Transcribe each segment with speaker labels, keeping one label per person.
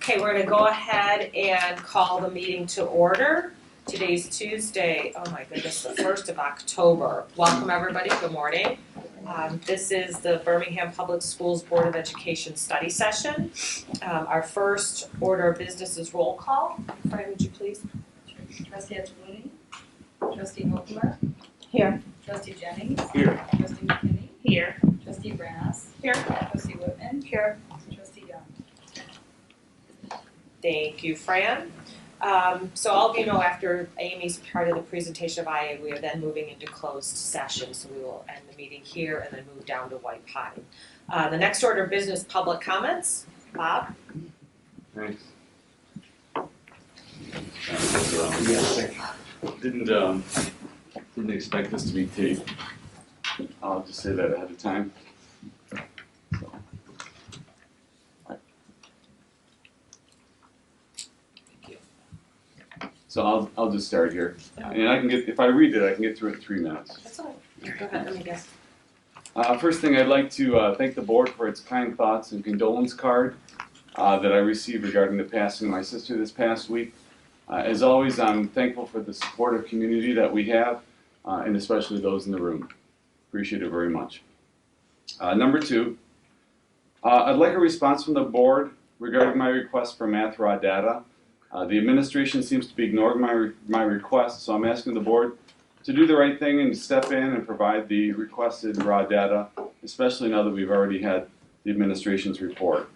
Speaker 1: Okay, we're going to go ahead and call the meeting to order. Today's Tuesday, oh my goodness, the 1st of October. Welcome everybody, good morning. This is the Birmingham Public Schools Board of Education study session. Our first order of business is roll call. Fran, would you please?
Speaker 2: Trustee Angelini? Trustee Holcomer?
Speaker 1: Here.
Speaker 2: Trustee Jennings?
Speaker 3: Here.
Speaker 2: Trustee McKinney?
Speaker 1: Here.
Speaker 2: Trustee Brass?
Speaker 1: Here.
Speaker 2: Trustee Whitman?
Speaker 1: Here.
Speaker 2: Trustee Young?
Speaker 1: Thank you, Fran. So all of you know after Amy's part of the presentation of IA, we are then moving into closed session. So we will end the meeting here and then move down to White Pine. The next order of business, public comments. Bob?
Speaker 3: Thanks. Didn't expect this to be taped. I'll just say that ahead of time. So I'll just start here, and I can get, if I read it, I can get through it in 3 minutes.
Speaker 1: That's all right. Go ahead, let me guess.
Speaker 3: First thing, I'd like to thank the board for its kind thoughts and condolence card that I received regarding the passing of my sister this past week. As always, I'm thankful for the supportive community that we have, and especially those in the room. Appreciate it very much. Number 2, I'd like a response from the board regarding my request for math raw data. The administration seems to be ignoring my request, so I'm asking the board to do the right thing and step in and provide the requested raw data, especially now that we've already had the administration's report.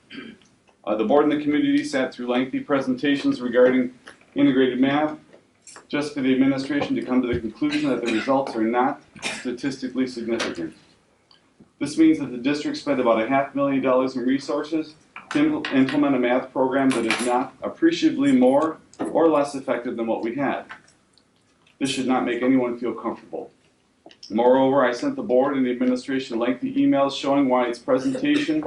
Speaker 3: The board and the community sat through lengthy presentations regarding integrated math, just for the administration to come to the conclusion that the results are not statistically significant. This means that the district spent about $500,000 in resources to implement a math program that is not appreciably more or less effective than what we had. This should not make anyone feel comfortable. Moreover, I sent the board and the administration lengthy emails showing why its presentation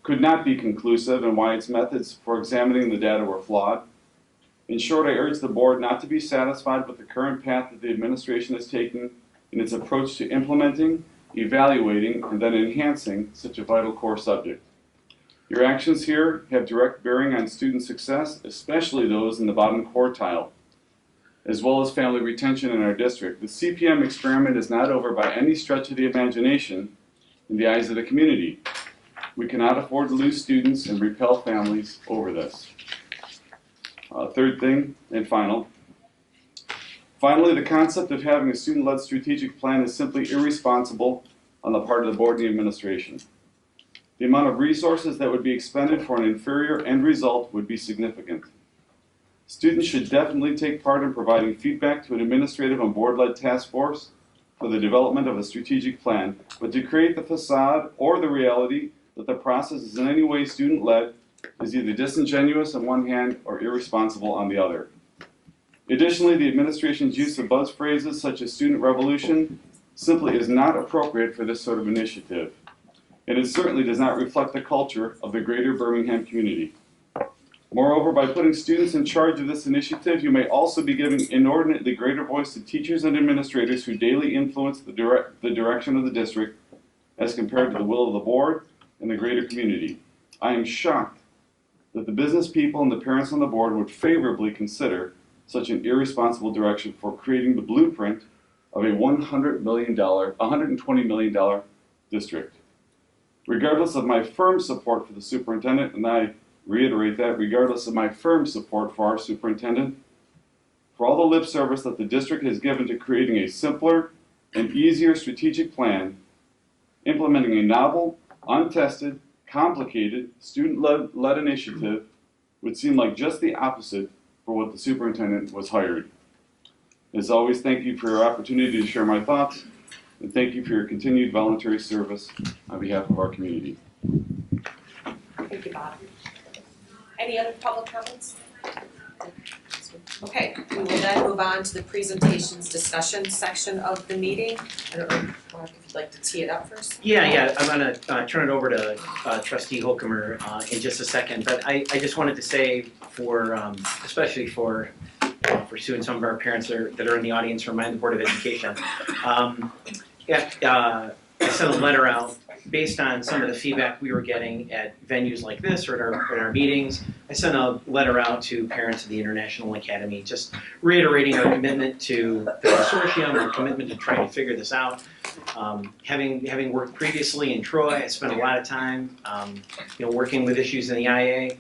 Speaker 3: could not be conclusive and why its methods for examining the data were flawed. In short, I urge the board not to be satisfied with the current path that the administration is taking in its approach to implementing, evaluating, and then enhancing such a vital core subject. Your actions here have direct bearing on student success, especially those in the bottom quartile, as well as family retention in our district. The CPM experiment is not over by any stretch of the imagination in the eyes of the community. We cannot afford to lose students and repel families over this. Third thing, and final. Finally, the concept of having a student-led strategic plan is simply irresponsible on the part of the board and the administration. The amount of resources that would be expended for an inferior end result would be significant. Students should definitely take part in providing feedback to an administrative and board-led task force for the development of a strategic plan, but to create the facade or the reality that the process is in any way student-led is either disingenuous on one hand or irresponsible on the other. Additionally, the administration's use of buzz phrases such as student revolution simply is not appropriate for this sort of initiative, and it certainly does not reflect the culture of the greater Birmingham community. Moreover, by putting students in charge of this initiative, you may also be giving inordinately greater voice to teachers and administrators who daily influence the direction of the district as compared to the will of the board and the greater community. I am shocked that the business people and the parents on the board would favorably consider such an irresponsible direction for creating the blueprint of a $120 million district. Regardless of my firm support for the superintendent, and I reiterate that, regardless of my firm support for our superintendent, for all the lip service that the district has given to creating a simpler and easier strategic plan, implementing a novel, untested, complicated, student-led initiative would seem like just the opposite for what the superintendent was hired. As always, thank you for your opportunity to share my thoughts, and thank you for your continued voluntary service on behalf of our community.
Speaker 1: Thank you, Bob. Any other public comments? Okay, we will then move on to the presentations discussion section of the meeting. I don't know, Mark, if you'd like to tee it up first.
Speaker 4: Yeah, I'm going to turn it over to Trustee Holcomer in just a second. But I just wanted to say, for especially for students, some of our parents that are in the audience, remind the Board of Education. I sent a letter out based on some of the feedback we were getting at venues like this or at our meetings, I sent a letter out to parents of the International Academy, just reiterating our commitment to the consortium, our commitment to trying to figure this out. Having worked previously in Troy, I spent a lot of time, working with issues in the IA,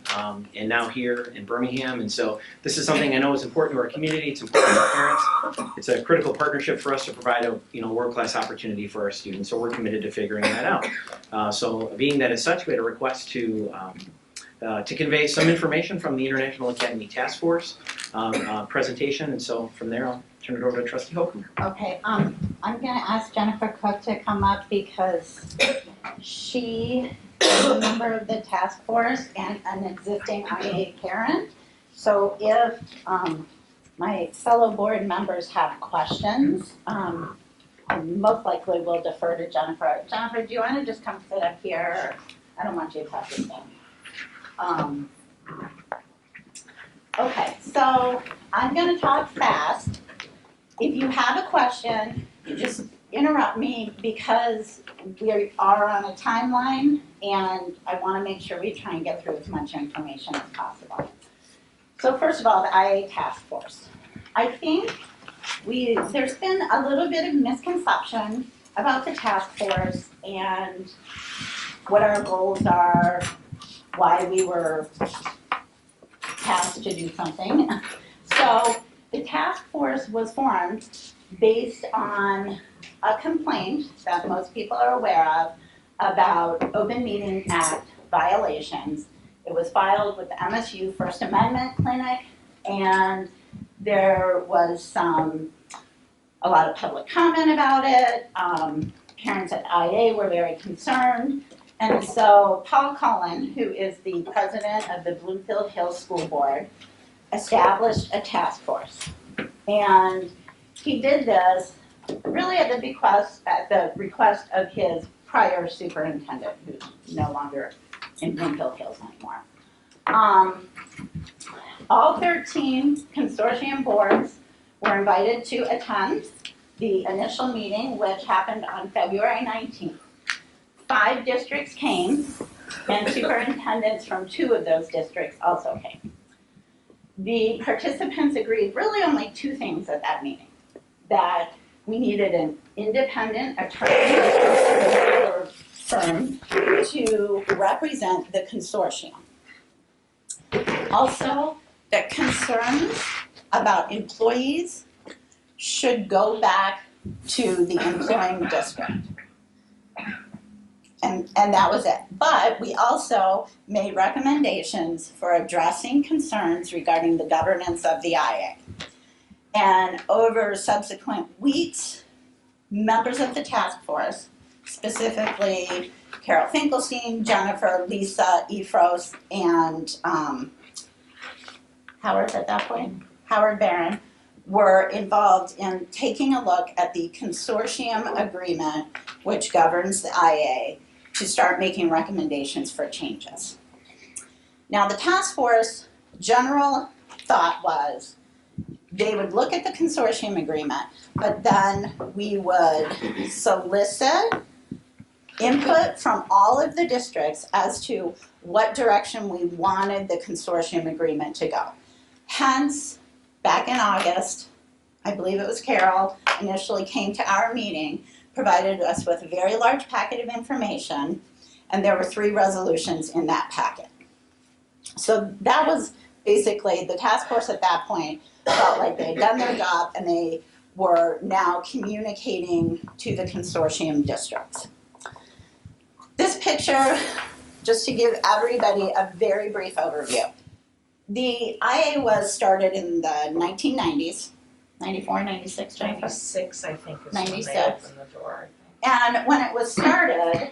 Speaker 4: and now here in Birmingham. And so this is something I know is important to our community. It's important to our parents. It's a critical partnership for us to provide a world-class opportunity for our students. So we're committed to figuring that out. So being that as such, we had a request to convey some information from the International Academy Task Force presentation. And so from there, I'll turn it over to Trustee Holcomb.
Speaker 5: Okay, I'm gonna ask Jennifer Cook to come up because she is a member of the task force and an existing IA parent. So if my fellow board members have questions, I most likely will defer to Jennifer. Jennifer, do you wanna just come sit up here? I don't want you to have to stand. Okay, so I'm gonna talk fast. If you have a question, just interrupt me because we are on a timeline and I want to make sure we try and get through as much information as possible. So first of all, the IA task force. I think there's been a little bit of misconception about the task force and what our goals are, why we were tasked to do something. So the task force was formed based on a complaint that most people are aware of about Open Meeting Act violations. It was filed with the MSU First Amendment Clinic, and there was a lot of public comment about it. Parents at IA were very concerned. And so Paul Cullen, who is the president of the Bloomfield Hills School Board, established a task force. And he did this really at the request of his prior superintendent, who's no longer in Bloomfield Hills anymore. All 13 consortium boards were invited to attend the initial meeting, which happened on February 19th. 5 districts came, and superintendents from 2 of those districts also came. The participants agreed really only 2 things at that meeting. That we needed an independent attorney firm to represent the consortium. Also, that concerns about employees should go back to the employing district. And that was it. But we also made recommendations for addressing concerns regarding the governance of the IA. And over subsequent weeks, members of the task force, specifically Carol Finkelstein, Jennifer, Lisa, Efros, and Howard at that point, Howard Barron, were involved in taking a look at the consortium agreement which governs the IA to start making recommendations for changes. Now the task force general thought was they would look at the consortium agreement, but then we would solicit input from all of the districts as to what direction we wanted the consortium agreement to go. Hence, back in August, I believe it was Carol, initially came to our meeting, provided us with a very large packet of information, and there were 3 resolutions in that packet. So that was basically the task force at that point felt like they had done their job and they were now communicating to the consortium districts. This picture, just to give everybody a very brief overview. The IA was started in the 1990s, 94, 96, Jennifer?
Speaker 1: 96, I think, is when
Speaker 5: 96.
Speaker 1: they opened the door.
Speaker 5: And when it was started,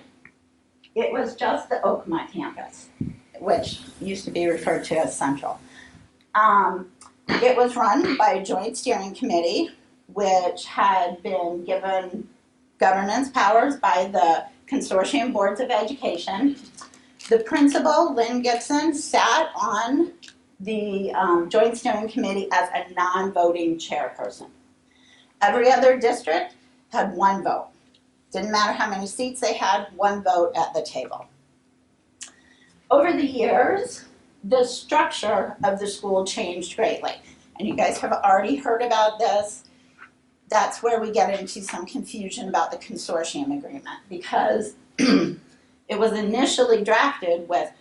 Speaker 5: it was just the Oakmont campus, which used to be referred to as Central. It was run by a joint steering committee, which had been given governance powers by the consortium boards of education. The principal, Lynn Gibson, sat on the joint steering committee as a non-voting chairperson. Every other district had 1 vote. Didn't matter how many seats they had, one vote at the table. Over the years, the structure of the school changed greatly. And you guys have already heard about this. That's where we get into some confusion about the consortium agreement, because it was initially drafted with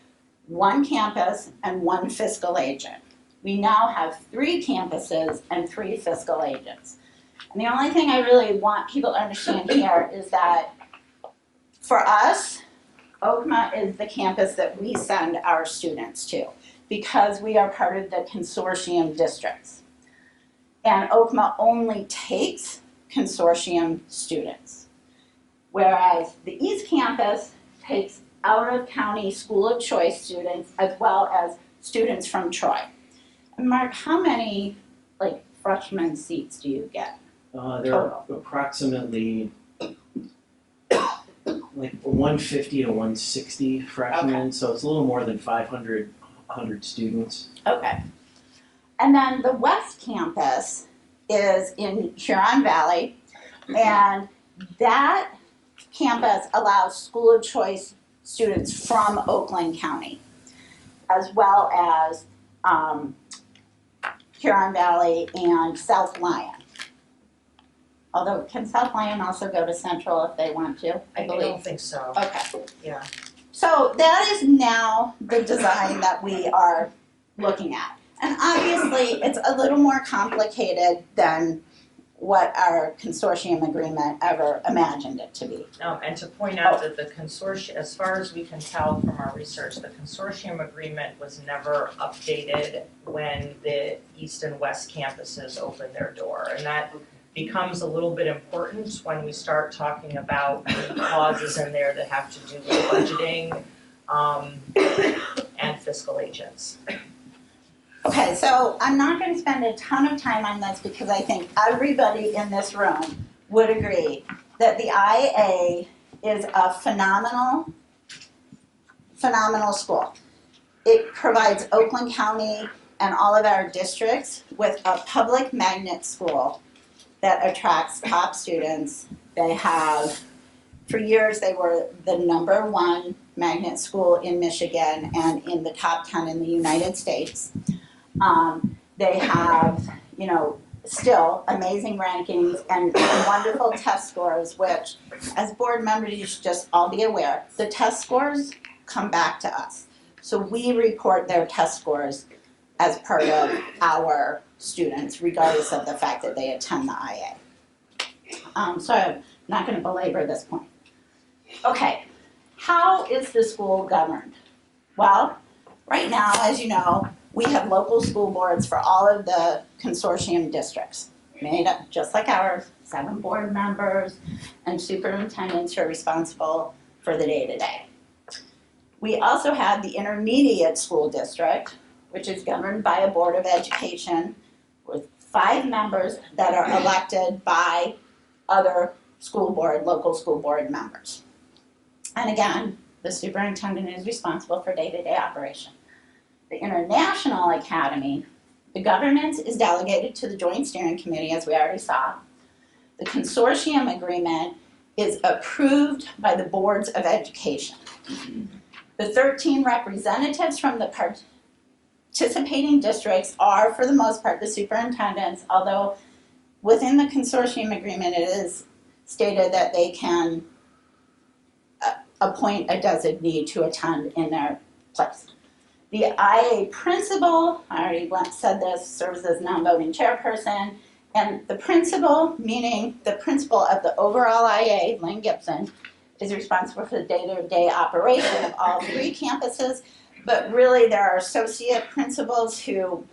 Speaker 5: one campus and one fiscal agent. We now have 3 campuses and 3 fiscal agents. And the only thing I really want people to understand here is that for us, Okema is the campus that we send our students to because we are part of the consortium districts. And Okema only takes consortium students, whereas the East Campus takes out-of-county school of choice students as well as students from Troy. And Mark, how many freshman seats do you get?
Speaker 4: There are approximately 150 to 160 freshmen, so it's a little more than 500 students.
Speaker 5: Okay. And then the West Campus is in Huron Valley, and that campus allows school of choice students from Oakland County, as well as Huron Valley and South Lyon. Although, can South Lyon also go to Central if they want to? I believe.
Speaker 1: don't think so.
Speaker 5: Okay.
Speaker 1: Yeah.
Speaker 5: So that is now the design that we are looking at. And obviously, it's a little more complicated than what our consortium agreement ever imagined it to be.
Speaker 1: And to point out that the consortium, as far as we can tell from our research, the consortium agreement was never updated when the East and West campuses opened their door. And that becomes a little bit important when we start talking about any clauses in there that have to do with budgeting and fiscal agents.
Speaker 5: Okay, so I'm not going to spend a ton of time on this because I think everybody in this room would agree that the IA is a phenomenal school. It provides Oakland County and all of our districts with a public magnet school that attracts top students. They have, for years, they were the #1 magnet school in Michigan and in the top 10 in the United States. They have, still amazing rankings and wonderful test scores, which, as board members, you should just all be aware, the test scores come back to us. So we report their test scores as part of our students, regardless of the fact that they attend the IA. So I'm not going to belabor this point. Okay, how is the school governed? Well, right now, as you know, we have local school boards for all of the consortium districts, made up just like ours, 7 board members and superintendents who are responsible for the day-to-day. We also have the intermediate school district, which is governed by a board of education with 5 members that are elected by other local school board members. And again, the superintendent is responsible for day-to-day operation. The International Academy, the governance is delegated to the Joint Steering Committee, as we already saw. The consortium agreement is approved by the boards of education. The 13 representatives from the participating districts are, for the most part, the superintendents, although within the consortium agreement it is stated that they can appoint a designee to attend in their place. The IA principal, I already said this, serves as non-voting chairperson, and the principal, meaning the principal of the overall IA, Lynn Gibson, is responsible for the day-to-day operation of all 3 campuses, but really there are associate principals who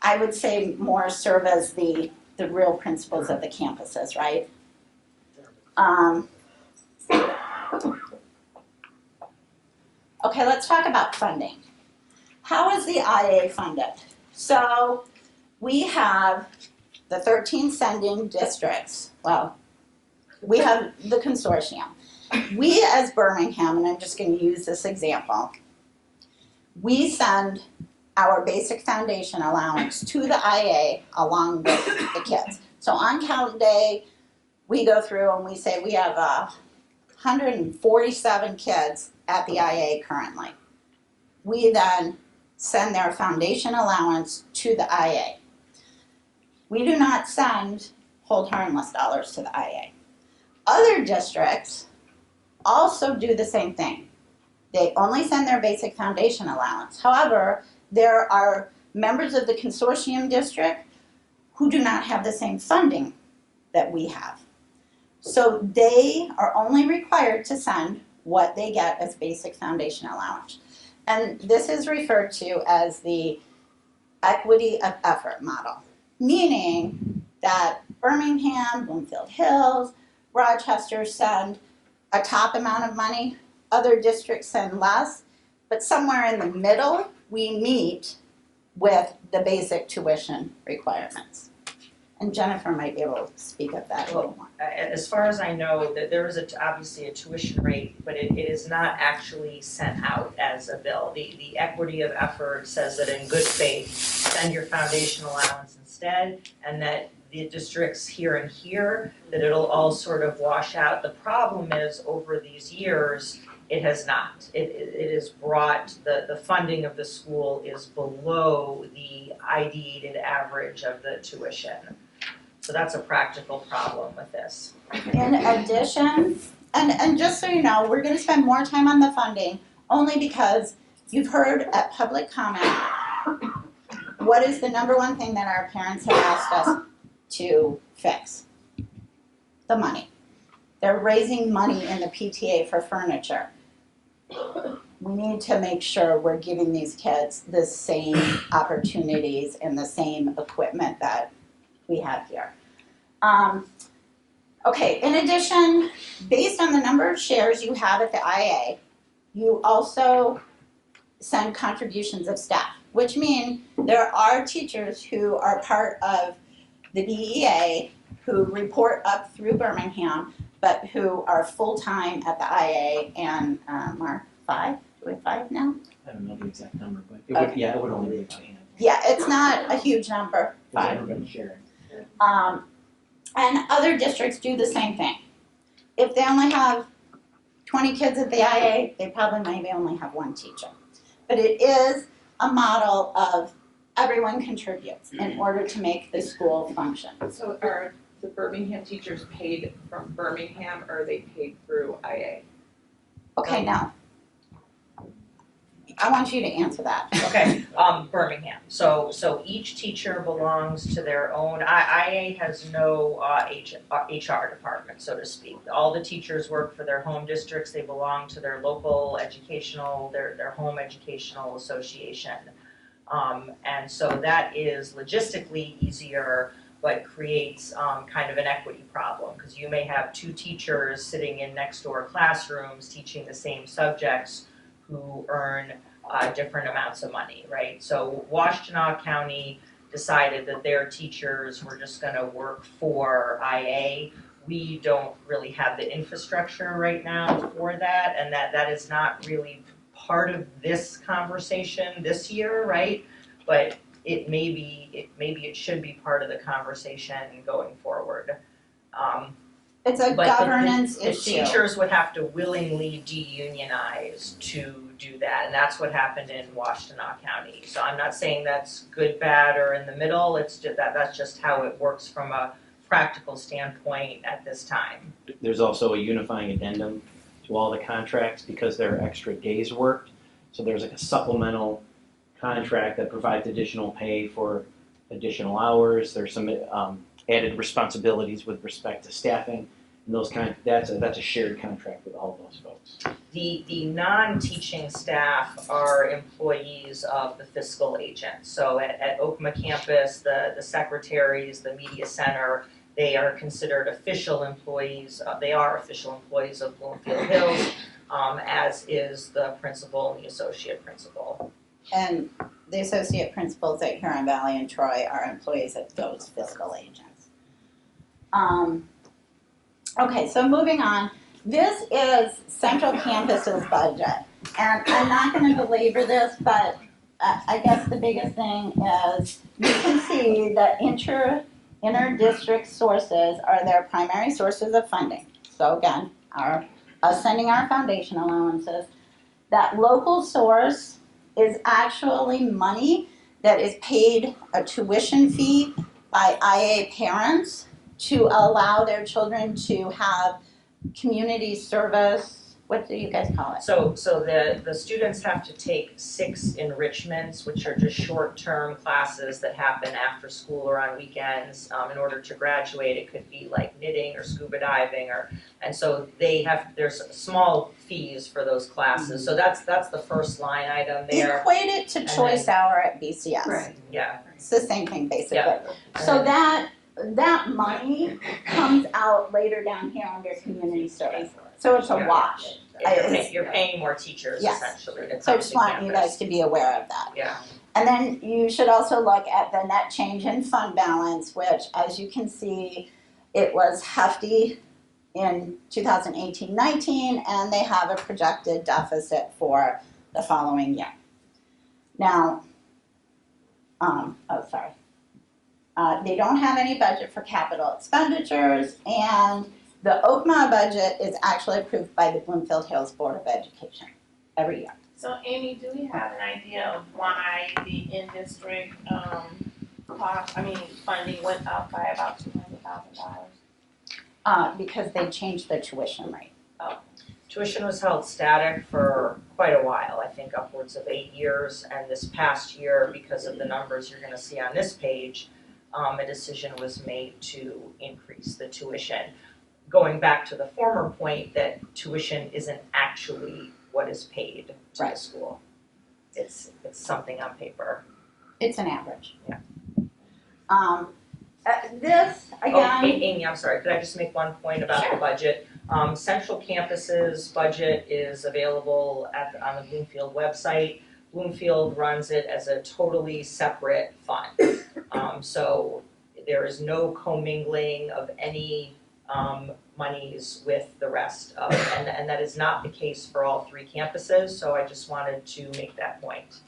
Speaker 5: I would say more serve as the real principals of the campuses, right? Okay, let's talk about funding. How is the IA funded? So we have the 13 sending districts. Well, we have the consortium. We as Birmingham, and I'm just going to use this example, we send our basic foundation allowance to the IA along with the kids. So on count day, we go through and we say we have 147 kids at the IA currently. We then send their foundation allowance to the IA. We do not send hold harmless dollars to the IA. Other districts also do the same thing. They only send their basic foundation allowance. However, there are members of the consortium district who do not have the same funding that we have. So they are only required to send what they get as basic foundation allowance. And this is referred to as the equity of effort model, meaning that Birmingham, Bloomfield Hills, Rochester send a top amount of money, other districts send less, but somewhere in the middle, we meet with the basic tuition requirements. And Jennifer might be able to speak of that a little more.
Speaker 6: As far as I know, that there is obviously a tuition rate, but it is not actually sent out as a bill. The equity of effort says that in good faith, send your foundation allowance instead, and that the districts here and here, that it'll all sort of wash out. The problem is, over these years, it has not. It has brought, the funding of the school is below the ideated average of the tuition. So that's a practical problem with this.
Speaker 5: In addition, and just so you know, we're gonna spend more time on the funding only because you've heard at public comment, what is the number one thing that our parents have asked us to fix? The money. They're raising money in the PTA for furniture. We need to make sure we're giving these kids the same opportunities and the same equipment that we have here. Okay, in addition, based on the number of shares you have at the IA, you also send contributions of staff, which mean there are teachers who are part of the BEA who report up through Birmingham, but who are full-time at the IA and are 5? Do we have 5 now?
Speaker 4: I don't know the exact number, but
Speaker 5: Okay.
Speaker 4: it would only be about a handful.
Speaker 5: Yeah, it's not a huge number, 5.
Speaker 4: Everybody sharing.
Speaker 5: And other districts do the same thing. If they only have 20 kids at the IA, they probably maybe only have 1 teacher. But it is a model of everyone contributes in order to make the school function.
Speaker 7: So are the Birmingham teachers paid from Birmingham or are they paid through IA?
Speaker 5: Okay, now, I want you to answer that.
Speaker 6: Okay, Birmingham. So each teacher belongs to their own, IA has no HR department, so to speak. All the teachers work for their home districts, they belong to their local educational, their home educational association. And so that is logistically easier, but creates kind of an equity problem, because you may have 2 teachers sitting in next door classrooms teaching the same subjects who earn different amounts of money, right? So Washtenaw County decided that their teachers were just gonna work for IA. We don't really have the infrastructure right now for that, and that is not really part of this conversation this year, right? But maybe it should be part of the conversation going forward.
Speaker 5: It's a
Speaker 6: But
Speaker 5: governance
Speaker 6: the
Speaker 5: issue.
Speaker 6: teachers would have to willingly de-unionize to do that, and that's what happened in Washtenaw County. So I'm not saying that's good, bad, or in the middle, it's just that's just how it works from a practical standpoint at this time.
Speaker 4: There's also a unifying addendum to all the contracts because there are extra days worked. So there's like a supplemental contract that provides additional pay for additional hours. There's some added responsibilities with respect to staffing and those that's a shared contract with all those folks.
Speaker 6: The non-teaching staff are employees of the fiscal agent. So at Okema campus, the secretaries, the media center, they are considered official employees. They are official employees of Bloomfield Hills, as is the principal and the associate principal.
Speaker 5: And the associate principals at Huron Valley and Troy are employees of those fiscal agents. Okay, so moving on. This is Central Campus's budget. And I'm not going to belabor this, but I guess the biggest thing is you can see the inter-district sources are their primary sources of funding. So again, us sending our foundation allowances. That local source is actually money that is paid a tuition fee by IA parents to allow their children to have community service, what do you guys call it?
Speaker 6: So the students have to take 6 enrichments, which are just short-term classes that happen after school or on weekends. In order to graduate, it could be like knitting or scuba diving and so there's small fees for those classes. So that's the first line item there.
Speaker 5: Equate it to choice hour at BCS.
Speaker 7: Right.
Speaker 6: Yeah.
Speaker 5: It's the same thing basically.
Speaker 6: Yeah.
Speaker 5: So that money comes out later down here under community service. So it's a
Speaker 6: Yeah.
Speaker 5: wash.
Speaker 6: You're paying more teachers
Speaker 5: Yes.
Speaker 6: essentially to
Speaker 5: So I
Speaker 6: come
Speaker 5: just
Speaker 6: to
Speaker 5: want you
Speaker 6: campus.
Speaker 5: guys to be aware of that.
Speaker 6: Yeah.
Speaker 5: And then you should also look at the net change in fund balance, which as you can see, it was hefty in 2018-19, and they have a projected deficit for the following year. Now, they don't have any budget for capital expenditures, and the OCMA budget is actually approved by the Bloomfield Hills Board of Education every year.
Speaker 8: So Amy, do we have an idea of why the in-district, funding went up by about $200,000?
Speaker 5: Because they changed the tuition rate.
Speaker 6: Tuition was held static for quite a while, I think upwards of 8 years, and this past year, because of the numbers you're gonna see on this page, a decision was made to increase the tuition. Going back to the former point that tuition isn't actually what is paid to the
Speaker 5: Right.
Speaker 6: school. It's something on paper.
Speaker 5: It's an average.
Speaker 6: Yeah.
Speaker 5: This,
Speaker 6: Oh,
Speaker 5: again,
Speaker 6: Amy, I'm sorry, could I just make one point about the budget? Central Campus's budget is available on the Bloomfield website. Bloomfield runs it as a totally separate fund. So there is no commingling of any monies with the rest of, and that is not the case for all 3 campuses, so I just wanted to make that point.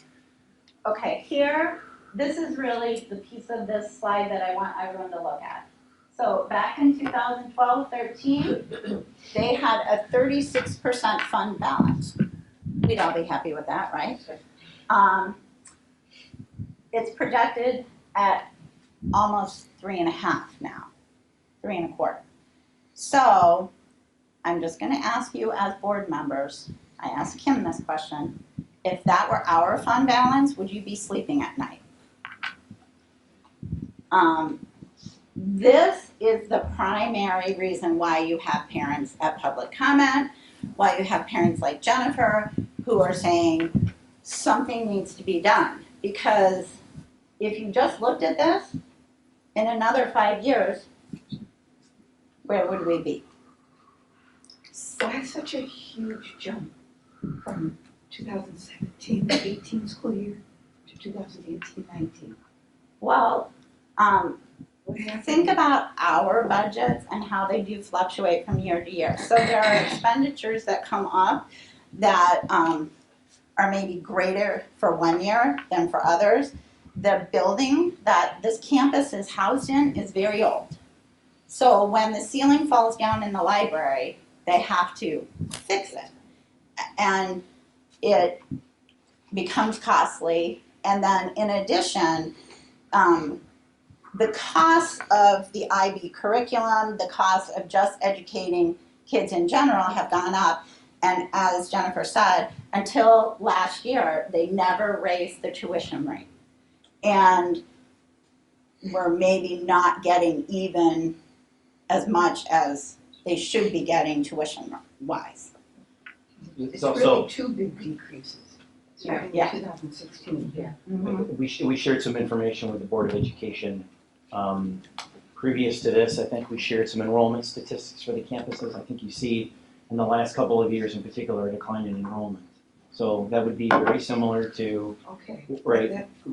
Speaker 5: okay, here, this is really the piece of this slide that I want everyone to look at. So back in 2012-13, they had a 36% fund balance. We'd all be happy with that, right? It's projected at almost 3.5 now, 3.25. So I'm just gonna ask you as board members, I asked Kim this question, if that were our fund balance, would you be sleeping at night? This is the primary reason why you have parents at public comment, why you have parents like Jennifer who are saying something needs to be done. Because if you just looked at this, in another 5 years, where would we be?
Speaker 9: Why such a huge jump from 2017-18 school year to 2018-19?
Speaker 5: Well,
Speaker 9: What happened?
Speaker 5: think about our budgets and how they do fluctuate from year to year. So there are expenditures that come up that are maybe greater for one year than for others. The building that this campus is housed in is very old. So when the ceiling falls down in the library, they have to fix it. And it becomes costly. And then in addition, the cost of the IB curriculum, the cost of just educating kids in general have gone up. And as Jennifer said, until last year, they never raised the tuition rate. And we're maybe not getting even as much as they should be getting tuition-wise.
Speaker 9: It's
Speaker 4: So
Speaker 9: really 2 big decreases, starting in
Speaker 5: Yeah.
Speaker 9: 2016. Yeah.
Speaker 4: we shared some information with the Board of Education. Previous to this, I think we shared some enrollment statistics for the campuses. I think you see in the last couple of years in particular a decline in enrollment. So that would be very similar to
Speaker 9: Okay.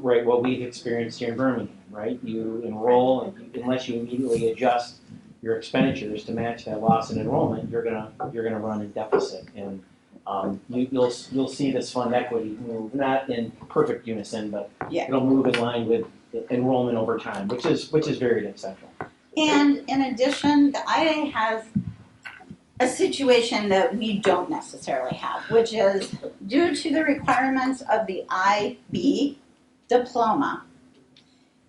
Speaker 4: right what we've experienced here in Birmingham, right? You enroll, and unless you immediately adjust your expenditures to match that loss in enrollment, you're gonna run in deficit. And you'll see this fund equity move, not in perfect unison, but
Speaker 5: Yeah.
Speaker 4: it'll move in line with enrollment over time, which is varied at Central.
Speaker 5: And in addition, the IA has a situation that we don't necessarily have, which is due to the requirements of the IB diploma,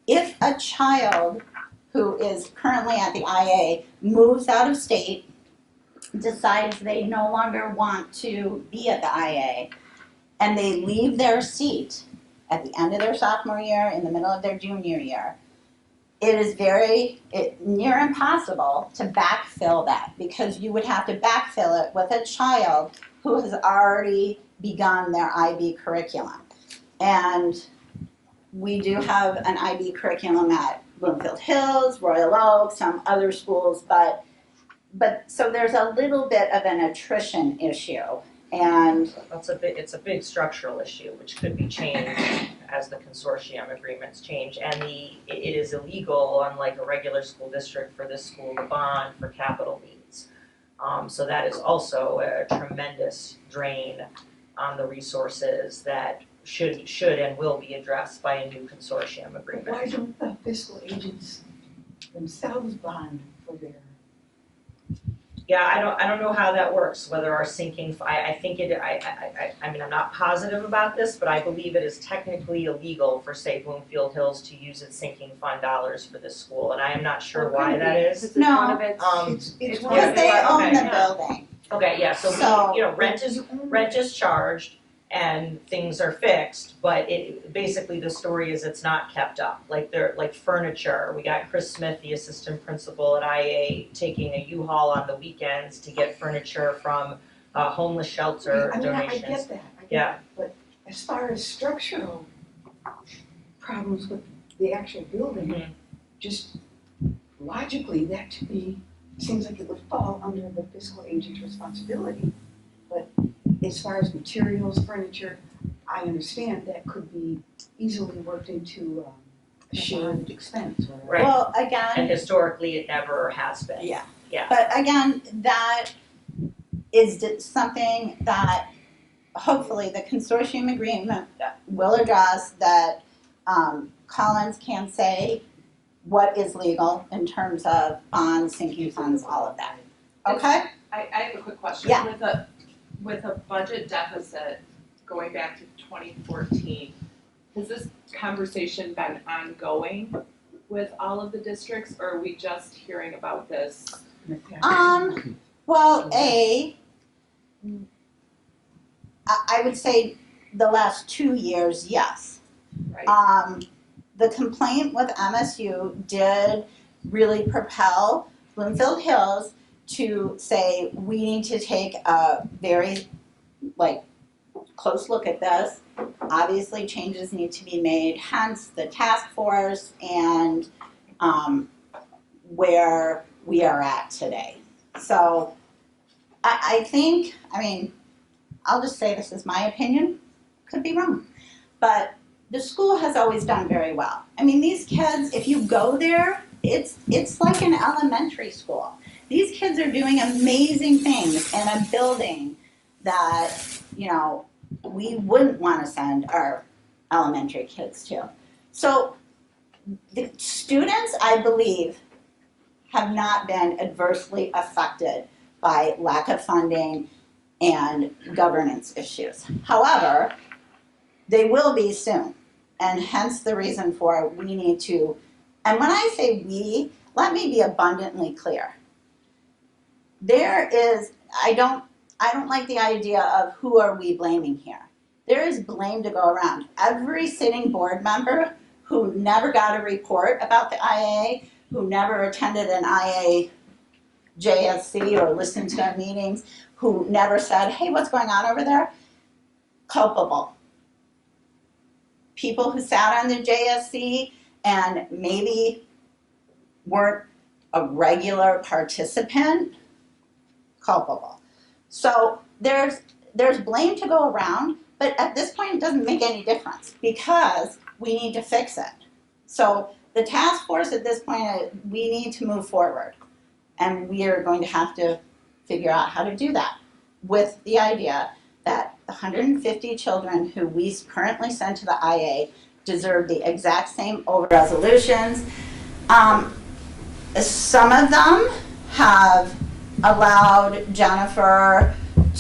Speaker 5: if a child who is currently at the IA moves out of state, decides they no longer want to be at the IA, and they leave their seat at the end of their sophomore year, in the middle of their junior year, it is near impossible to backfill that, because you would have to backfill it with a child who has already begun their IB curriculum. And we do have an IB curriculum at Bloomfield Hills, Royal Oak, some other schools, but so there's a little bit of an attrition issue. And
Speaker 6: It's a big structural issue, which could be changed as the consortium agreements change. And it is illegal, unlike a regular school district, for this school to bond for capital needs. So that is also a tremendous drain on the resources that should and will be addressed by a new consortium agreement.
Speaker 9: Why don't the fiscal agents themselves bond for their?
Speaker 6: Yeah, I don't know how that works, whether our sinking, I think I mean, I'm not positive about this, but I believe it is technically illegal for, say, Bloomfield Hills to use its sinking fund dollars for this school, and I am not sure why that is.
Speaker 5: No.
Speaker 9: It's one
Speaker 5: because
Speaker 9: of
Speaker 5: they own
Speaker 6: okay.
Speaker 5: the building.
Speaker 6: Okay, yeah, so
Speaker 5: So-
Speaker 6: we, you know, rent is charged and things are fixed, but basically the story is it's not kept up. Like furniture, we got Chris Smith, the assistant principal at IA, taking a U-Haul on the weekends to get furniture from homeless shelter
Speaker 9: I mean,
Speaker 6: donations.
Speaker 9: I get that,
Speaker 6: Yeah.
Speaker 9: but as far as structural problems with the actual building,
Speaker 6: Mhm.
Speaker 9: just logically, that to me seems like it would fall under the fiscal agent's responsibility. But as far as materials, furniture, I understand that could be easily worked into a shared expense or.
Speaker 6: Right.
Speaker 5: Well,
Speaker 6: And
Speaker 5: again,
Speaker 6: historically, it never has been.
Speaker 5: yeah.
Speaker 6: Yeah.
Speaker 5: But again, that is something that hopefully the consortium agreement will address, that Collins can say what is legal in terms of bonds, sinking funds, all of that. Okay?
Speaker 7: I have a quick question.
Speaker 5: Yeah.
Speaker 7: With a budget deficit going back to 2014, has this conversation been ongoing with all of the districts, or are we just hearing about this?
Speaker 5: Well, I would say the last 2 years, yes.
Speaker 7: Right.
Speaker 5: The complaint with MSU did really propel Bloomfield Hills to say, we need to take a very, close look at this. Obviously, changes need to be made, hence the task force and, where we are at today. So, I think, I'll just say this is my opinion, could be wrong, but the school has always done very well. These kids, if you go there, it's like an elementary school. These kids are doing amazing things in a building that, we wouldn't want to send our elementary kids to. So the students, I believe, have not been adversely affected by lack of funding and governance issues. However, they will be soon, and hence the reason for we need to, and when I say we, let me be abundantly clear. I don't like the idea of who are we blaming here. There is blame to go around. Every sitting board member who never got a report about the IA, who never attended an IA JSC or listened to meetings, who never said, hey, what's going on over there? Culpable. People who sat on the JSC and maybe weren't a regular participant, culpable. So there's blame to go around, but at this point it doesn't make any difference because we need to fix it. So the task force at this point, we need to move forward, and we are going to have to figure out how to do that with the idea that 150 children who we currently send to the IA deserve the exact same over resolutions. Some of them have allowed Jennifer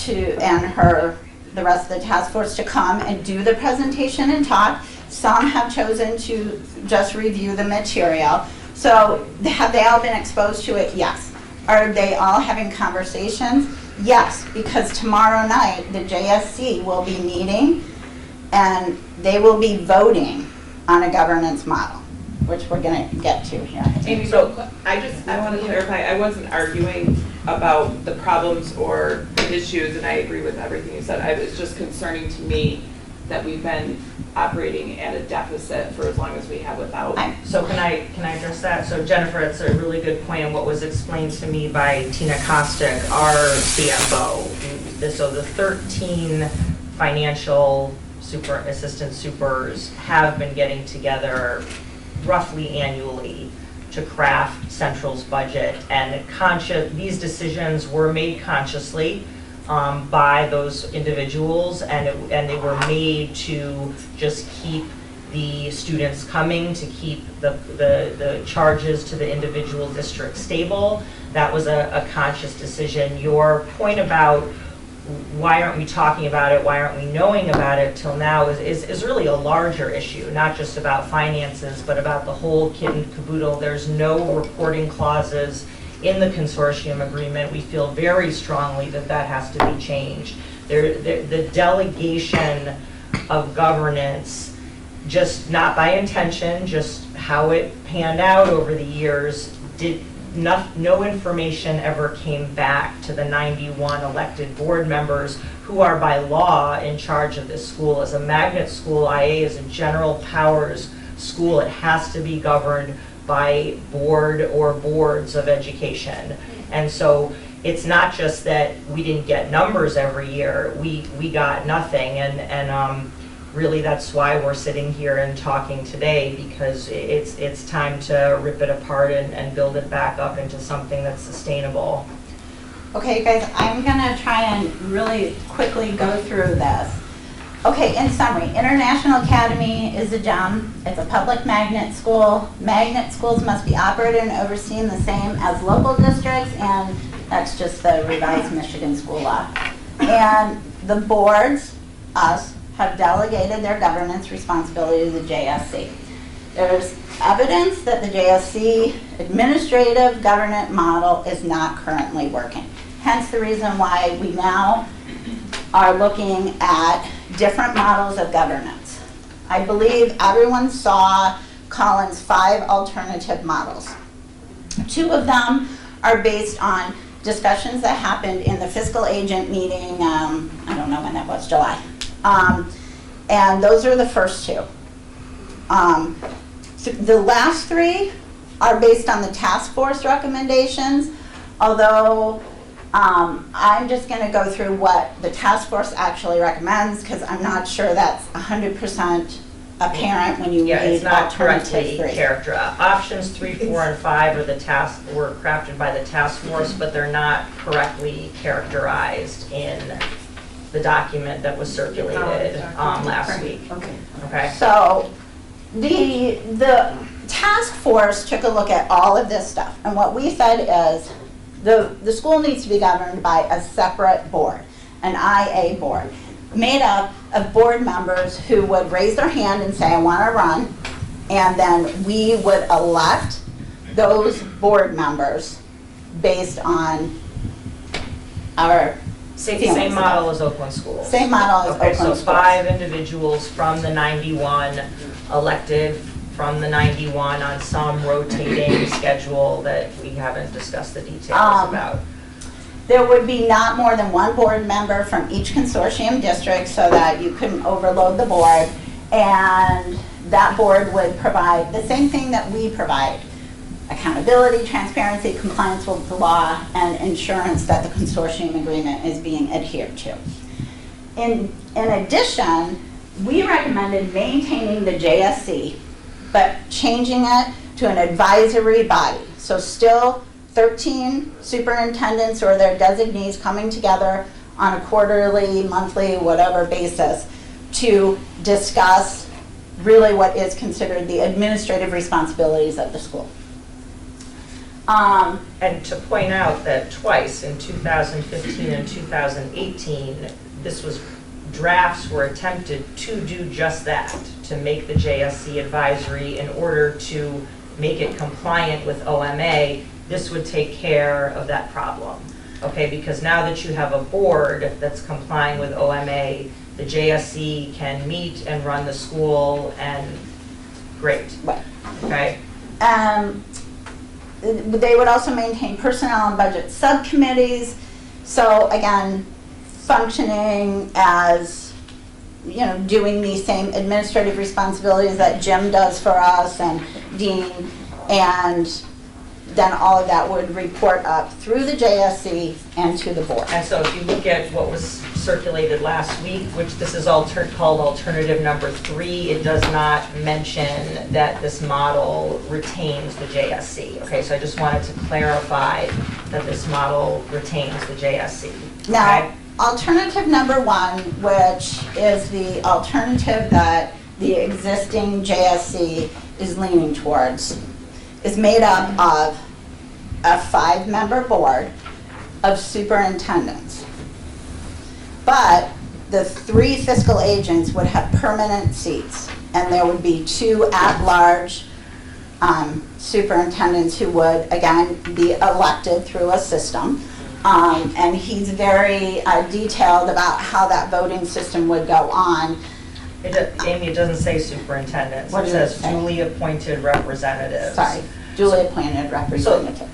Speaker 5: and the rest of the task force to come and do the presentation and talk. Some have chosen to just review the material. So have they all been exposed to it? Yes. Are they all having conversations? Yes, because tomorrow night the JSC will be meeting and they will be voting on a governance model, which we're going to get to here.
Speaker 7: Amy, I want to clarify, I wasn't arguing about the problems or issues, and I agree with everything you said. It's just concerning to me that we've been operating at a deficit for as long as we have without.
Speaker 6: So can I address that? So Jennifer, it's a really good point, and what was explained to me by Tina Kostick, our CFO. So the 13 financial assistant supers have been getting together roughly annually to craft Central's budget, and these decisions were made consciously by those individuals, and they were made to just keep the students coming, to keep the charges to the individual districts stable. That was a conscious decision. Your point about why aren't we talking about it, why aren't we knowing about it till now is really a larger issue, not just about finances, but about the whole kit and caboodle. There's no reporting clauses in the consortium agreement. We feel very strongly that has to be changed. The delegation of governance, just not by intention, just how it panned out over the years, no information ever came back to the 91 elected board members who are by law in charge of this school. As a magnet school, IA is a general powers school. It has to be governed by board or boards of education. And so it's not just that we didn't get numbers every year, we got nothing, and really that's why we're sitting here and talking today, because it's time to rip it apart and build it back up into something that's sustainable.
Speaker 5: Okay, guys, I'm gonna try and really quickly go through this. Okay, in summary, International Academy is a gem. It's a public magnet school. Magnet schools must be operated and overseen the same as local districts, and that's just the revised Michigan school law. And the boards, us, have delegated their governance responsibility to the JSC. There's evidence that the JSC administrative governance model is not currently working. Hence the reason why we now are looking at different models of governance. I believe everyone saw Colin's 5 alternative models. 2 of them are based on discussions that happened in the fiscal agent meeting, I don't know when that was, July. And those are the first 2. The last 3 are based on the task force recommendations, although I'm just going to go through what the task force actually recommends, because I'm not sure that's 100% apparent when you read
Speaker 6: it's not
Speaker 5: alternative
Speaker 6: correctly
Speaker 5: 3.
Speaker 6: characterized. Options 3, 4, and 5 were crafted by the task force, but they're not correctly characterized in the document that was circulated last week. Okay.
Speaker 5: So the task force took a look at all of this stuff, and what we said is the school needs to be governed by a separate board, an IA board, made up of board members who would raise their hand and say, I want to run, and then we would elect those board members based on our
Speaker 6: Same model as Oakland Schools.
Speaker 5: Same model as
Speaker 6: Okay,
Speaker 5: Oakland
Speaker 6: so
Speaker 5: Schools.
Speaker 6: 5 individuals from the 91 elected from the 91 on some rotating schedule that we haven't discussed the details about.
Speaker 5: There would be not more than 1 board member from each consortium district so that you couldn't overload the board, and that board would provide the same thing that we provide: accountability, transparency, compliance with the law, and insurance that the consortium agreement is being adhered to. In addition, we recommended maintaining the JSC, but changing it to an advisory body. So still 13 superintendents or their designees coming together on a quarterly, monthly, whatever basis to discuss really what is considered the administrative responsibilities of the school.
Speaker 6: And to point out that twice, in 2015 and 2018, drafts were attempted to do just that, to make the JSC advisory in order to make it compliant with OMA. This would take care of that problem, okay? Because now that you have a board that's complying with OMA, the JSC can meet and run the school, and great,
Speaker 5: Right.
Speaker 6: okay?
Speaker 5: They would also maintain personnel and budget subcommittees. So again, functioning as, doing the same administrative responsibilities that Jim does for us and Dean, and then all of that would report up through the JSC and to the board.
Speaker 6: And so if you look at what was circulated last week, which this is called alternative number 3, it does not mention that this model retains the JSC. Okay, so I just wanted to clarify that this model retains the JSC.
Speaker 5: Now,
Speaker 6: Okay?
Speaker 5: alternative number 1, which is the alternative that the existing JSC is leaning towards, is made up of a 5-member board of superintendents. But the 3 fiscal agents would have permanent seats, and there would be 2 at-large superintendents who would, again, be elected through a system. And he's very detailed about how that voting system would go on.
Speaker 6: Amy, it doesn't say superintendents.
Speaker 5: What
Speaker 6: It
Speaker 5: does it
Speaker 6: says
Speaker 5: say?
Speaker 6: duly appointed representatives.
Speaker 5: Sorry, duly appointed representatives.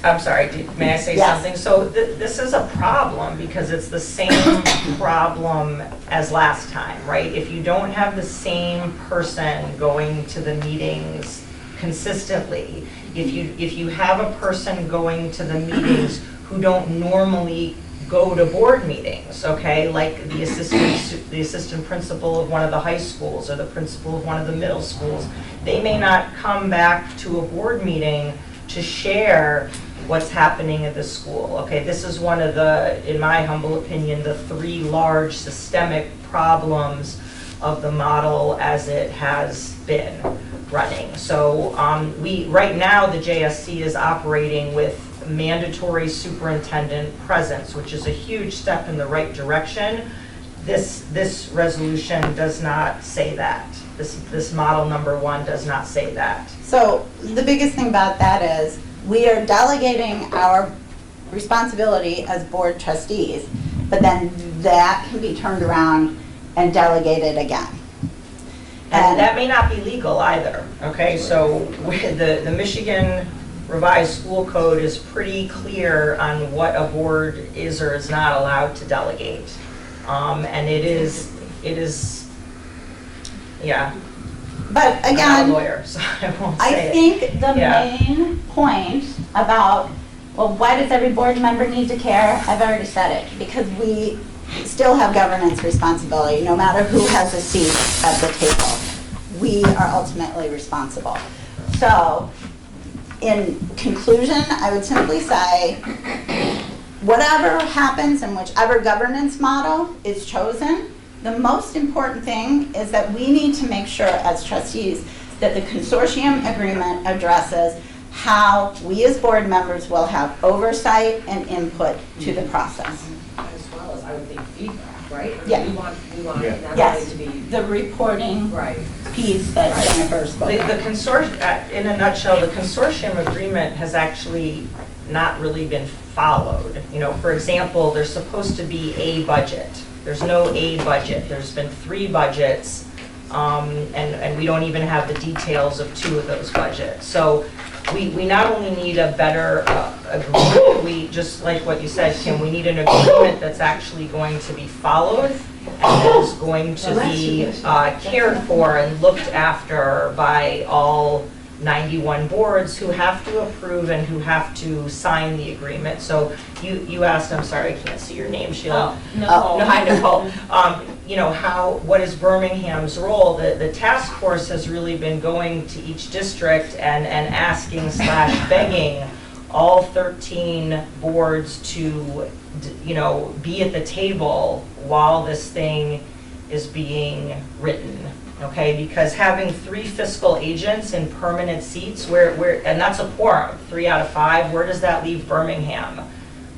Speaker 6: I'm sorry, may I say
Speaker 5: Yes.
Speaker 6: something? So this is a problem because it's the same problem as last time, right? If you don't have the same person going to the meetings consistently, if you have a person going to the meetings who don't normally go to board meetings, okay, like the assistant principal of one of the high schools or the principal of one of the middle schools, they may not come back to a board meeting to share what's happening at the school. Okay, this is one of the, in my humble opinion, the 3 large systemic problems of the model as it has been running. So right now the JSC is operating with mandatory superintendent presence, which is a huge step in the right direction. This resolution does not say that. This model number 1 does not say that.
Speaker 5: So the biggest thing about that is we are delegating our responsibility as board trustees, but then that can be turned around and delegated again.
Speaker 6: And that may not be legal either, okay? So the Michigan Revised School Code is pretty clear on what a board is or is not allowed to delegate. And it is, yeah.
Speaker 5: But
Speaker 6: I'm not a
Speaker 5: again,
Speaker 6: lawyer, so I won't
Speaker 5: I
Speaker 6: say it.
Speaker 5: think the
Speaker 6: Yeah.
Speaker 5: main point about, well, why does every board member need to care? I've already said it, because we still have governance responsibility, no matter who has a seat at the table. We are ultimately responsible. So, in conclusion, I would simply say, whatever happens and whichever governance model is chosen, the most important thing is that we need to make sure as trustees that the consortium agreement addresses how we as board members will have oversight and input to the process.
Speaker 6: As well as, I would think, feedback, right?
Speaker 5: Yeah.
Speaker 6: We want that
Speaker 5: Yes.
Speaker 6: to be.
Speaker 5: The reporting
Speaker 6: Right.
Speaker 5: piece that Jennifer spoke
Speaker 6: The
Speaker 5: of.
Speaker 6: consortium, in a nutshell, the consortium agreement has actually not really been followed. You know, for example, there's supposed to be a budget. There's no a budget. There's been 3 budgets, and we don't even have the details of 2 of those budgets. So we not only need a better agreement, we, just like what you said, Kim, we need an agreement that's actually going to be followed and that is going to be cared for and looked after by all 91 boards who have to approve and who have to sign the agreement. So you asked, I'm sorry, I can't see your name, Sheila.
Speaker 1: No.
Speaker 6: No, hi, Nicole. You know, what is Birmingham's role? The task force has really been going to each district and asking / begging all 13 boards to, you know, be at the table while this thing is being written. Okay, because having 3 fiscal agents in permanent seats, and that's a quorum, 3 out of 5, where does that leave Birmingham?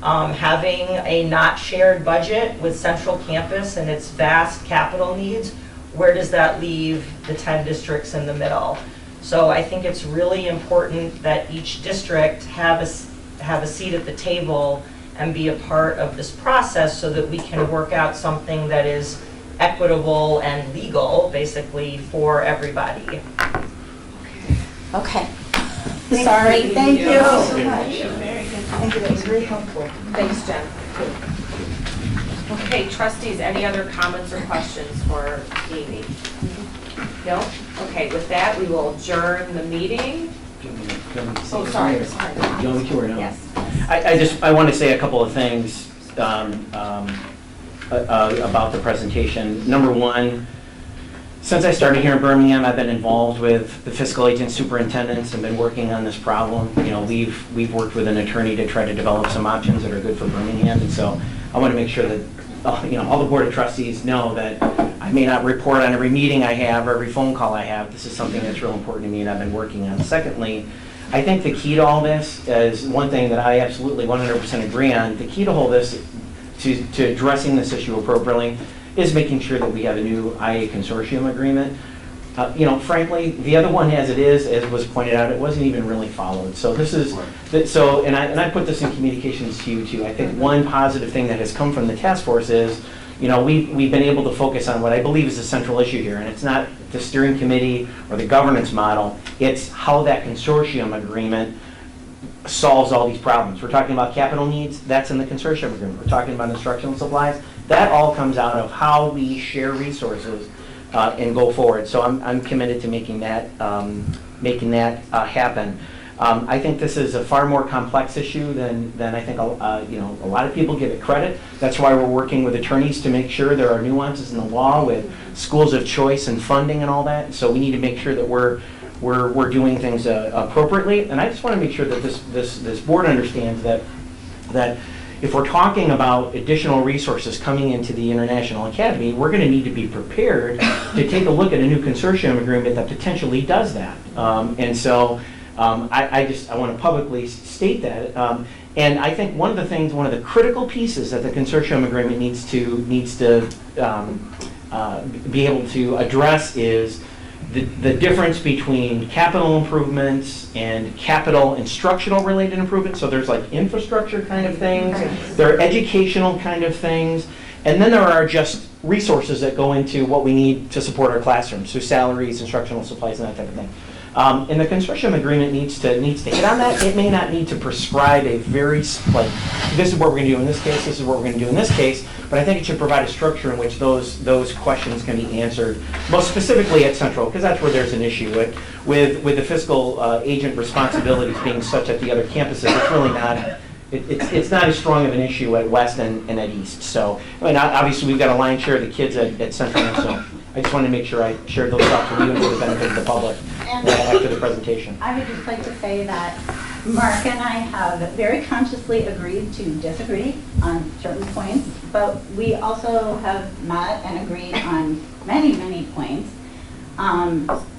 Speaker 6: Having a not shared budget with Central Campus and its vast capital needs, where does that leave the 10 districts in the middle? So I think it's really important that each district have a seat at the table and be a part of this process so that we can work out something that is equitable and legal, basically, for everybody.
Speaker 5: Okay. Sorry, thank you.
Speaker 9: so much.
Speaker 8: Very good.
Speaker 9: Thank you, that was very helpful.
Speaker 1: Thanks, Jen. Okay, trustees, any other comments or questions for Amy? No? Okay, with that, we will adjourn the meeting. Oh, sorry.
Speaker 4: Do you want me to or no?
Speaker 1: Yes.
Speaker 4: I want to say a couple of things about the presentation. Number one, since I started here in Birmingham, I've been involved with the fiscal agent superintendents and been working on this problem. You know, we've worked with an attorney to try to develop some options that are good for Birmingham, and so I want to make sure that all the board of trustees know that I may not report on every meeting I have or every phone call I have. This is something that's real important to me and I've been working on. Secondly, I think the key to all this is one thing that I absolutely 100% agree on. The key to all this, to addressing this issue appropriately, is making sure that we have a new IA consortium agreement. Frankly, the other one as it is, as was pointed out, it wasn't even really followed. So this is, and I put this in communications to you too. I think one positive thing that has come from the task force is, we've been able to focus on what I believe is the central issue here, and it's not the steering committee or the governance model, it's how that consortium agreement solves all these problems. We're talking about capital needs, that's in the consortium agreement. We're talking about instructional supplies, that all comes out of how we share resources and go forward. So I'm committed to making that happen. I think this is a far more complex issue than I think a lot of people give it credit. That's why we're working with attorneys to make sure there are nuances in the law with schools of choice and funding and all that. So we need to make sure that we're doing things appropriately. And I just want to make sure that this board understands that if we're talking about additional resources coming into the International Academy, we're going to need to be prepared to take a look at a new consortium agreement that potentially does that. I want to publicly state that. And I think one of the critical pieces that the consortium agreement needs to be able to address is the difference between capital improvements and capital instructional related improvements. So there's like infrastructure kind of things, there are educational kind of things, and then there are just resources that go into what we need to support our classrooms, so salaries, instructional supplies, and that type of thing. And the consortium agreement needs to hit on that. It may not need to prescribe a very, this is what we're going to do in this case, this is what we're going to do in this case, but I think it should provide a structure in which those questions can be answered, most specifically at Central, because that's where there's an issue. With the fiscal agent responsibilities being such at the other campuses, it's really not, it's not as strong of an issue at West and at East. So, obviously we've got a lion's share of the kids at Central, so I just wanted to make sure I shared those thoughts with you and for the benefit of the public after the presentation.
Speaker 5: I would just like to say that Mark and I have very consciously agreed to disagree on certain points, but we also have met and agreed on many, many points.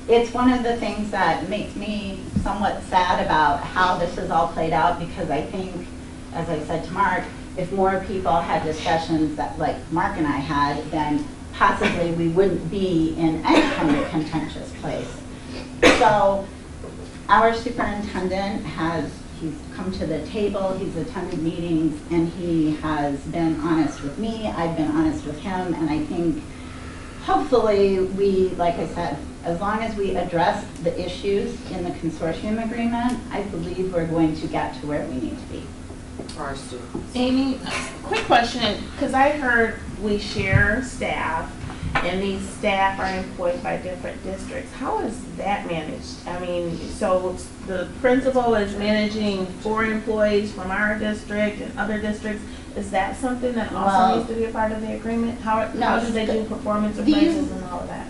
Speaker 5: It's one of the things that makes me somewhat sad about how this has all played out, because I think, as I said to Mark, if more people had discussions that like Mark and I had, then possibly we wouldn't be in any kind of contentious place. So our superintendent he's come to the table, he's attended meetings, and he has been honest with me, I've been honest with him, and I think hopefully we, like I said, as long as we address the issues in the consortium agreement, I believe we're going to get to where we need to be.
Speaker 1: For our students.
Speaker 8: Amy, quick question, because I heard we share staff and these staff are employed by different districts. How is that managed? I mean, so the principal is managing 4 employees from our district and other districts. Is that something that also needs to be a part of the agreement? How do they do performance appraisals and all of that?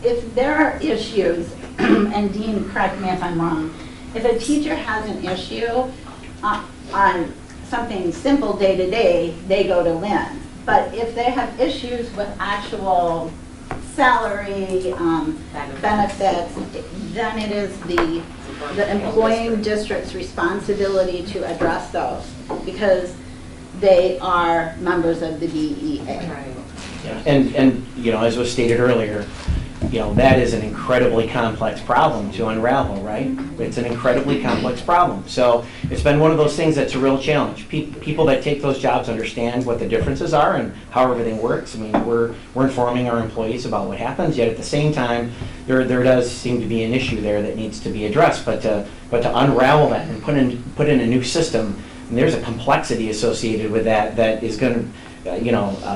Speaker 5: If there are issues, and Dean, correct me if I'm wrong, if a teacher has an issue on something simple day-to-day, they go to Lynn. But if they have issues with actual salary, benefits, then it is the employing district's responsibility to address those because they are members of the DEA.
Speaker 1: Right.
Speaker 4: And, you know, as was stated earlier, you know, that is an incredibly complex problem to unravel, right? It's an incredibly complex problem. So it's been one of those things that's a real challenge. People that take those jobs understand what the differences are and how everything works. I mean, we're informing our employees about what happens, yet at the same time, there does seem to be an issue there that needs to be addressed. But to unravel that and put in a new system, and there's a complexity associated with that is going to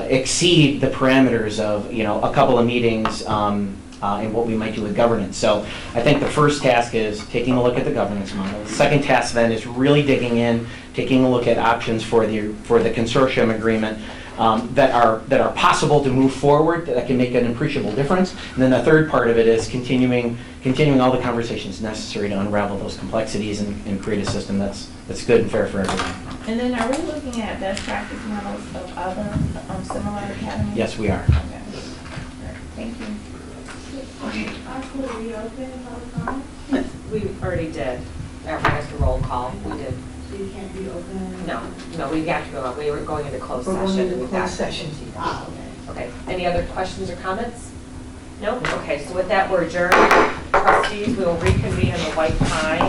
Speaker 4: exceed the parameters of, a couple of meetings and what we might do with governance. So I think the first task is taking a look at the governance model. The second task then is really digging in, taking a look at options for the consortium agreement that are possible to move forward, that can make an appreciable difference. And then the third part of it is continuing all the conversations necessary to unravel those complexities and create a system that's good and fair for everyone.
Speaker 8: And then are we looking at best practice models of other similar academies?
Speaker 4: Yes, we are.
Speaker 8: Okay. Thank you.
Speaker 1: We already did. Everyone has the roll call. We did.
Speaker 9: So you can't reopen?
Speaker 1: No, we got to go on. We were going into closed
Speaker 9: We're
Speaker 1: session.
Speaker 9: going into
Speaker 1: and we got-
Speaker 9: closed session.
Speaker 1: Okay, any other questions or comments? No? Okay, so with that, we're adjourned. Trustees, we will reconvene in the white pine.